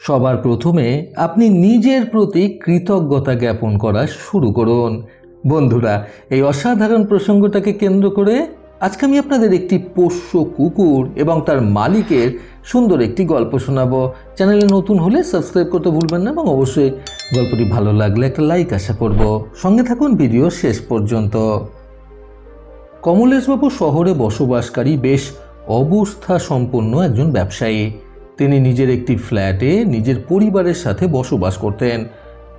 সবার প্রথমে আপনি নিজের প্রতি কৃতজ্ঞতা জ্ঞাপন করা শুরু করুন। বন্ধুরা, এই অসাধারণ প্রসঙ্গটাকে কেন্দ্র করে আজকে আমি আপনাদের একটি পোষ্য কুকুর এবং তার মালিকের সুন্দর একটি গল্প শোনাবো। চ্যানেলে নতুন হলে সাবস্ক্রাইব করতে ভুলবেন না এবং অবশ্যই গল্পটি ভালো লাগলে একটা লাইক আশা করব। সঙ্গে থাকুন ভিডিও শেষ পর্যন্ত। কমলেশবাবু শহরে বসবাসকারী বেশ অবস্থা সম্পন্ন একজন ব্যবসায়ী। তিনি নিজের একটি ফ্ল্যাটে নিজের পরিবারের সাথে বসবাস করতেন।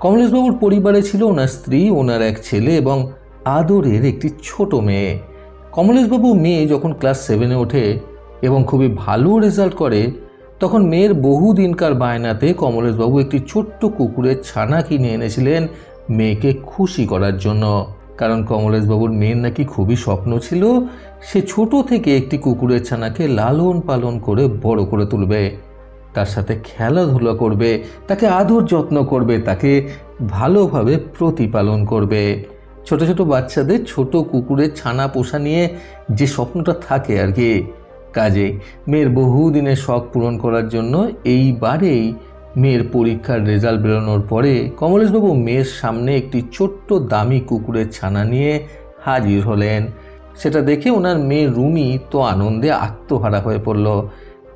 কমলেশবাবুর পরিবারে ছিল ওনার স্ত্রী, ওনার এক ছেলে এবং আদরের একটি ছোট মেয়ে। কমলেশবাবু মেয়ে যখন ক্লাস 7-এ ওঠে এবং খুবই ভালো রেজাল্ট করে, তখন মেয়ের বহুদিনকার বায়নাতে কমলেশবাবু একটি ছোট্ট কুকুরের ছানা কিনে এনেছিলেন মেয়েকে খুশি করার জন্য। কারণ কমলেশবাবুর মেয়ের নাকি খুবই স্বপ্ন ছিল সে ছোট থেকে একটি কুকুরের ছানাকে লালন পালন করে বড় করে তুলবে, তার সাথে খেলাধুলা করবে, তাকে আদর যত্ন করবে, তাকে ভালোভাবে প্রতিপালন করবে। ছোট ছোট বাচ্চাদের ছোট কুকুরের ছানা পোষা নিয়ে যে স্বপ্নটা থাকে আর কি। কাজেই মেয়ের বহুদিনের শখ পূরণ করার জন্য এইবারেই মেয়ের পরীক্ষার রেজাল্ট বেরোনোর পরে কমলেশবাবু মেয়ের সামনে একটি ছোট্ট দামি কুকুরের ছানা নিয়ে হাজির হলেন। সেটা দেখে ওনার মেয়ে রুমি তো আনন্দে আত্মহারা হয়ে পড়ল।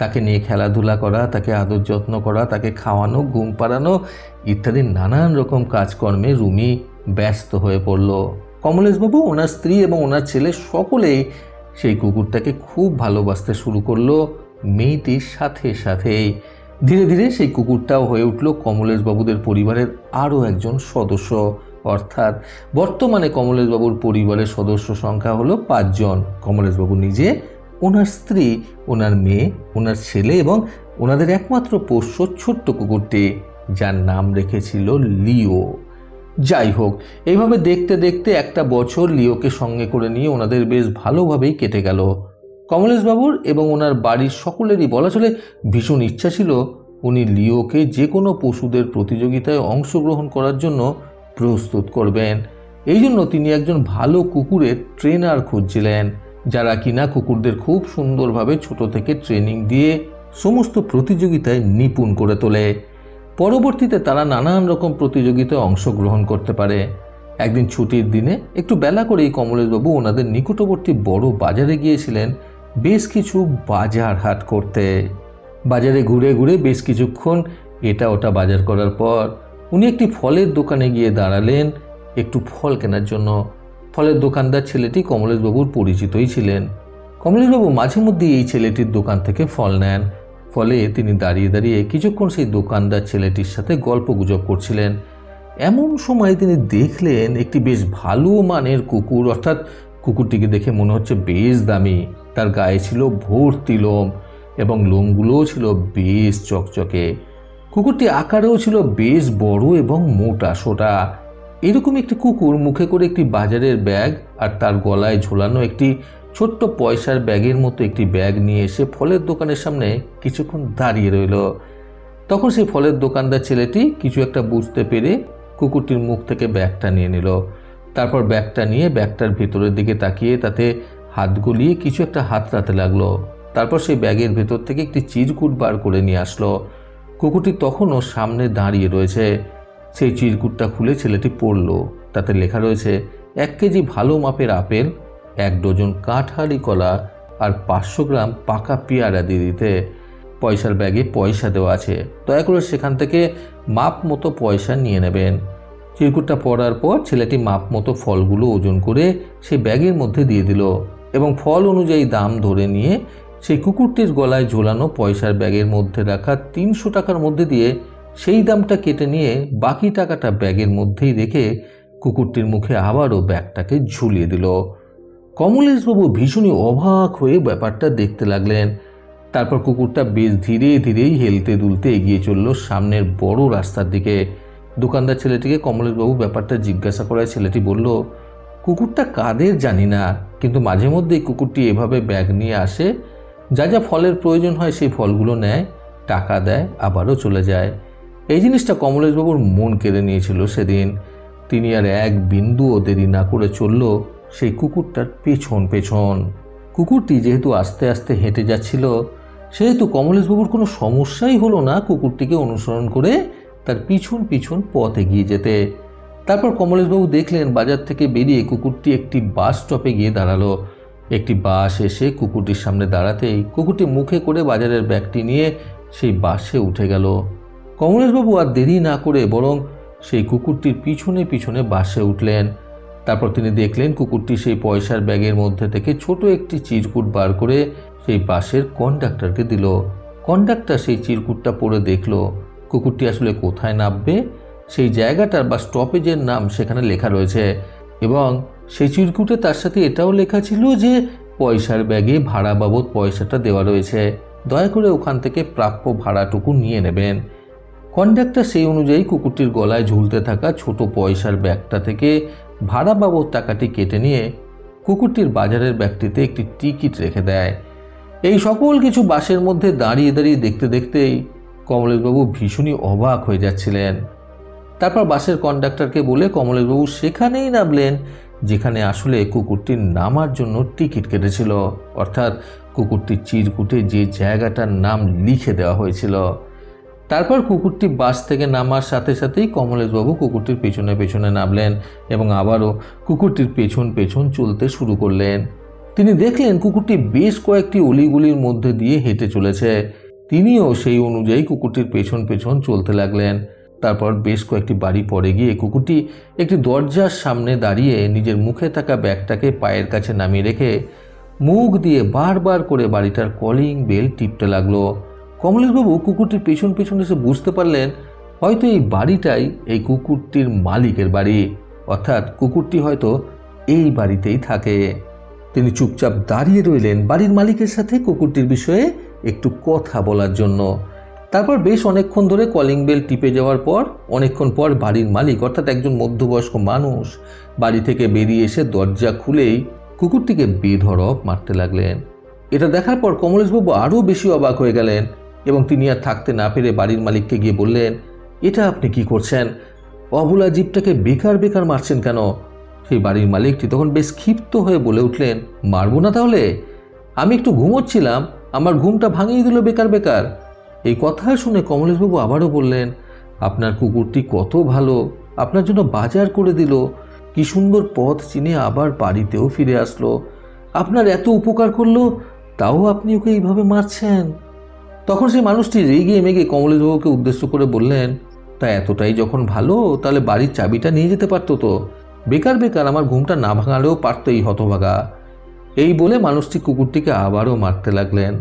তাকে নিয়ে খেলাধুলা করা, তাকে আদর যত্ন করা, তাকে খাওয়ানো, ঘুম পাড়ানো ইত্যাদি নানান রকম কাজকর্মে রুমি ব্যস্ত হয়ে পড়ল। কমলেশবাবু, ওনার স্ত্রী এবং ওনার ছেলে সকলেই সেই কুকুরটাকে খুব ভালোবাসতে শুরু করলো। মেয়েটির সাথে সাথেই ধীরে ধীরে সেই কুকুরটাও হয়ে উঠল কমলেশবাবুদের পরিবারের আরও একজন সদস্য। অর্থাৎ বর্তমানে কমলেশবাবুর পরিবারের সদস্য সংখ্যা হলো 5 জন। কমলেশবাবু নিজে, ওনার স্ত্রী, ওনার মেয়ে, ওনার ছেলে এবং ওনাদের একমাত্র পোষ্য ছোট্ট কুকুরটি, যার নাম রেখেছিল লিও। যাই হোক, এইভাবে দেখতে দেখতে একটা বছর লিওকে সঙ্গে করে নিয়ে ওনাদের বেশ ভালোভাবেই কেটে গেল। কমলেশবাবুর এবং ওনার বাড়ির সকলেরই বলা চলে ভীষণ ইচ্ছা ছিল উনি লিওকে যে কোনো পশুদের প্রতিযোগিতায় অংশগ্রহণ করার জন্য প্রস্তুত করবেন। এই জন্য তিনি একজন ভালো কুকুরের ট্রেনার খুঁজছিলেন, যারা কিনা কুকুরদের খুব সুন্দরভাবে ছোট থেকে ট্রেনিং দিয়ে সমস্ত প্রতিযোগিতায় নিপুণ করে তোলে। পরবর্তীতে তারা নানান রকম প্রতিযোগিতায় অংশগ্রহণ করতে পারে। একদিন ছুটির দিনে একটু বেলা করেই কমলেশবাবু ওনাদের নিকটবর্তী বড় বাজারে গিয়েছিলেন বেশ কিছু বাজার হাট করতে। বাজারে ঘুরে ঘুরে বেশ কিছুক্ষণ এটা ওটা বাজার করার পর উনি একটি ফলের দোকানে গিয়ে দাঁড়ালেন একটু ফল কেনার জন্য। ফলের দোকানদার ছেলেটি কমলেশবাবুর পরিচিতই ছিলেন। কমলেশবাবু মাঝে মধ্যে এই ছেলেটির দোকান থেকে ফল নেন। ফলে তিনি দাঁড়িয়ে দাঁড়িয়ে কিছুক্ষণ সেই দোকানদার ছেলেটির সাথে গল্প গুজব করছিলেন। এমন সময় তিনি দেখলেন একটি বেশ ভালো মানের কুকুর, অর্থাৎ কুকুরটিকে দেখে মনে হচ্ছে বেশ দামি। তার গায়ে ছিল ভর্তি লোম এবং লোমগুলোও ছিল বেশ চকচকে। কুকুরটি আকারেও ছিল বেশ বড় এবং মোটা সোটা। এরকম একটি কুকুর মুখে করে একটি বাজারের ব্যাগ আর তার গলায় ঝোলানো একটি ছোট্ট পয়সার ব্যাগের মতো একটি ব্যাগ নিয়ে এসে ফলের দোকানের সামনে কিছুক্ষণ দাঁড়িয়ে রইল। তখন সেই ফলের দোকানদার ছেলেটি কিছু একটা বুঝতে পেরে কুকুরটির মুখ থেকে ব্যাগটা নিয়ে নিল। তারপর ব্যাগটা নিয়ে ব্যাগটার ভেতরের দিকে তাকিয়ে তাতে হাত গলিয়ে কিছু একটা হাতড়াতে লাগলো। তারপর সেই ব্যাগের ভেতর থেকে একটি চিরকুট বার করে নিয়ে আসলো। কুকুরটি তখনও সামনে দাঁড়িয়ে রয়েছে। সেই চিরকুটটা খুলে ছেলেটি পড়ল। তাতে লেখা রয়েছে 1 কেজি ভালো মাপের আপেল, 1 ডজন কাঁঠালি কলা আর 500 গ্রাম পাকা পেয়ারা দিয়ে দিতে। পয়সার ব্যাগে পয়সা দেওয়া আছে, দয়া করে সেখান থেকে মাপ মতো পয়সা নিয়ে নেবেন। চিরকুটটা পড়ার পর ছেলেটি মাপ মতো ফলগুলো ওজন করে সেই ব্যাগের মধ্যে দিয়ে দিল এবং ফল অনুযায়ী দাম ধরে নিয়ে সেই কুকুরটির গলায় ঝোলানো পয়সার ব্যাগের মধ্যে রাখা 300 টাকার মধ্যে দিয়ে সেই দামটা কেটে নিয়ে বাকি টাকাটা ব্যাগের মধ্যেই রেখে কুকুরটির মুখে আবারও ব্যাগটাকে ঝুলিয়ে দিল। কমলেশবাবু ভীষণই অবাক হয়ে ব্যাপারটা দেখতে লাগলেন। তারপর কুকুরটা বেশ ধীরে ধীরেই হেলতে দুলতে এগিয়ে চলল সামনের বড় রাস্তার দিকে। দোকানদার ছেলেটিকে কমলেশবাবু ব্যাপারটা জিজ্ঞাসা করায় ছেলেটি বলল, কুকুরটা কাদের জানি না, কিন্তু মাঝে মধ্যেই কুকুরটি এভাবে ব্যাগ নিয়ে আসে, যা যা ফলের প্রয়োজন হয় সেই ফলগুলো নেয়, টাকা দেয়, আবারও চলে যায়। এই জিনিসটা কমলেশবাবুর মন কেড়ে নিয়েছিল সেদিন। তিনি আর এক বিন্দুও দেরি না করে চলল সেই কুকুরটার পেছন পেছন। কুকুরটি যেহেতু আস্তে আস্তে হেঁটে যাচ্ছিল, সেহেতু কমলেশবাবুর কোনো সমস্যাই হলো না কুকুরটিকে অনুসরণ করে তার পিছন পিছন পথ এগিয়ে যেতে। তারপর কমলেশবাবু দেখলেন বাজার থেকে বেরিয়ে কুকুরটি একটি বাস স্টপে গিয়ে দাঁড়ালো। একটি বাস এসে কুকুরটির সামনে দাঁড়াতেই কুকুরটি মুখে করে বাজারের ব্যাগটি নিয়ে সেই বাসে উঠে গেল। কমলেশবাবু আর দেরি না করে বরং সেই কুকুরটির পিছনে পিছনে বাসে উঠলেন। তারপর তিনি দেখলেন কুকুরটি সেই পয়সার ব্যাগের মধ্যে থেকে ছোট একটি চিরকুট বার করে সেই বাসের কন্ডাক্টরকে দিল। কন্ডাক্টর সেই চিরকুটটা পড়ে দেখল কুকুরটি আসলে কোথায় নামবে সেই জায়গাটার বা স্টপেজের নাম সেখানে লেখা রয়েছে, এবং সেই চিরকুটে তার সাথে এটাও লেখা ছিল যে পয়সার ব্যাগে ভাড়া বাবদ পয়সাটা দেওয়া রয়েছে, দয়া করে ওখান থেকে প্রাপ্য ভাড়াটুকু নিয়ে নেবেন। কন্ডাক্টর সেই অনুযায়ী কুকুরটির গলায় ঝুলতে থাকা ছোট পয়সার ব্যাগটা থেকে ভাড়া বাবদ টাকাটি কেটে নিয়ে কুকুরটির বাজারের ব্যাগটিতে একটি টিকিট রেখে দেয়। এই সকল কিছু বাসের মধ্যে দাঁড়িয়ে দাঁড়িয়ে দেখতে দেখতেই কমলেশবাবু ভীষণই অবাক হয়ে যাচ্ছিলেন। তারপর বাসের কন্ডাক্টরকে বলে কমলেশবাবু সেখানেই নামলেন যেখানে আসলে কুকুরটির নামার জন্য টিকিট কেটেছিল, অর্থাৎ কুকুরটির চিরকুটে যে জায়গাটার নাম লিখে দেওয়া হয়েছিল। তারপর কুকুরটি বাস থেকে নামার সাথে সাথেই কমলেশবাবু কুকুরটির পেছনে পেছনে নামলেন এবং আবারও কুকুরটির পেছন পেছন চলতে শুরু করলেন। তিনি দেখলেন কুকুরটি বেশ কয়েকটি অলিগুলির মধ্যে দিয়ে হেঁটে চলেছে। তিনিও সেই অনুযায়ী কুকুরটির পেছন পেছন চলতে লাগলেন। তারপর বেশ কয়েকটি বাড়ি পরে গিয়ে কুকুরটি একটি দরজার সামনে দাঁড়িয়ে নিজের মুখে থাকা ব্যাগটাকে পায়ের কাছে নামিয়ে রেখে মুখ দিয়ে বারবার করে বাড়িটার কলিং বেল টিপতে লাগলো। কমলেশবাবু কুকুরটির পেছন পেছন এসে বুঝতে পারলেন হয়তো এই বাড়িটাই এই কুকুরটির মালিকের বাড়ি, অর্থাৎ কুকুরটি হয়তো এই বাড়িতেই থাকে। তিনি চুপচাপ দাঁড়িয়ে রইলেন বাড়ির মালিকের সাথে কুকুরটির বিষয়ে একটু কথা বলার জন্য। তারপর বেশ অনেকক্ষণ ধরে কলিং বেল টিপে যাওয়ার পর অনেকক্ষণ পর বাড়ির মালিক অর্থাৎ একজন মধ্যবয়স্ক মানুষ বাড়ি থেকে বেরিয়ে এসে দরজা খুলেই কুকুরটিকে বেধড়ক মারতে লাগলেন। এটা দেখার পর কমলেশবাবু আরও বেশি অবাক হয়ে গেলেন এবং তিনি আর থাকতে না পেরে বাড়ির মালিককে গিয়ে বললেন, এটা আপনি কি করছেন? অবলা জীবটাকে বেকার বেকার মারছেন কেন? সেই বাড়ির মালিকটি তখন বেশ ক্ষিপ্ত হয়ে বলে উঠলেন, মারবো না তাহলে? আমি একটু ঘুমোচ্ছিলাম, আমার ঘুমটা ভাঙিয়ে দিল বেকার বেকার। এই কথা শুনে কমলেশবাবু আবারও বললেন, আপনার কুকুরটি কত ভালো, আপনার জন্য বাজার করে দিল, কি সুন্দর পথ চিনে আবার বাড়িতেও ফিরে আসলো, আপনার এত উপকার করলো, তাও আপনি ওকে এইভাবে মারছেন। তখন সেই মানুষটি রেগে মেগে কমলেশবাবুকে উদ্দেশ্য করে বললেন, তা এতটাই যখন ভালো তাহলে বাড়ির চাবিটা নিয়ে যেতে পারতো তো, বেকার বেকার আমার ঘুমটা না ভাঙালেও পারতো এই হতভাগা। এই বলে মানুষটি কুকুরটিকে আবারও মারতে লাগলেন।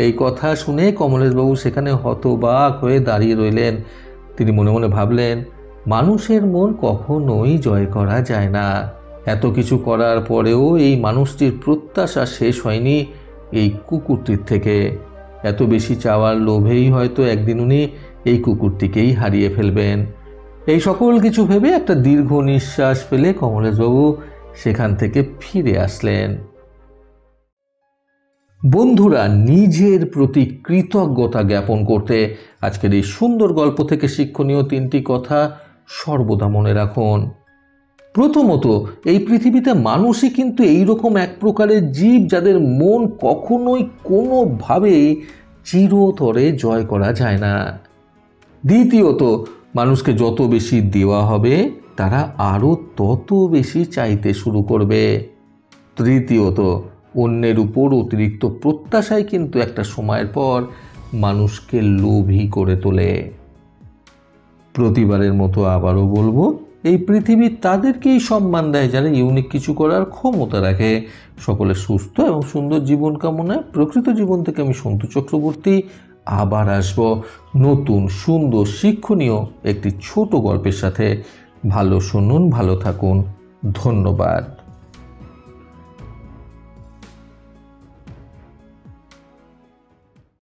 এই কথা শুনে কমলেশবাবু সেখানে হতবাক হয়ে দাঁড়িয়ে রইলেন। তিনি মনে মনে ভাবলেন, মানুষের মন কখনোই জয় করা যায় না। এত কিছু করার পরেও এই মানুষটির প্রত্যাশা শেষ হয়নি এই কুকুরটির থেকে। এত বেশি চাওয়ার লোভেই হয়তো একদিন উনি এই কুকুরটিকেই হারিয়ে ফেলবেন। এই সকল কিছু ভেবে একটা দীর্ঘ নিঃশ্বাস ফেলে কমলেশবাবু সেখান থেকে ফিরে আসলেন। বন্ধুরা, নিজের প্রতি কৃতজ্ঞতা জ্ঞাপন করতে আজকের এই সুন্দর গল্প থেকে শিক্ষণীয় 3টি কথা সর্বদা মনে রাখুন। প্রথমত, এই পৃথিবীতে মানুষই কিন্তু এইরকম এক প্রকারের জীব যাদের মন কখনোই কোনোভাবেই চিরতরে জয় করা যায় না। দ্বিতীয়ত, মানুষকে যত বেশি দেওয়া হবে তারা আরও তত বেশি চাইতে শুরু করবে। তৃতীয়ত, অন্যের উপর অতিরিক্ত প্রত্যাশাই কিন্তু একটা সময়ের পর মানুষকে লোভী করে তোলে। প্রতিবারের মতো আবারও বলবো, এই পৃথিবী তাদেরকেই সম্মান দেয় যারা ইউনিক কিছু করার ক্ষমতা রাখে। সকলের সুস্থ এবং সুন্দর জীবন কামনায় প্রকৃত জীবন থেকে আমি সন্তু চক্রবর্তী আবার আসবো নতুন সুন্দর শিক্ষণীয় একটি ছোট গল্পের সাথে। ভালো শুনুন, ভালো থাকুন, ধন্যবাদ।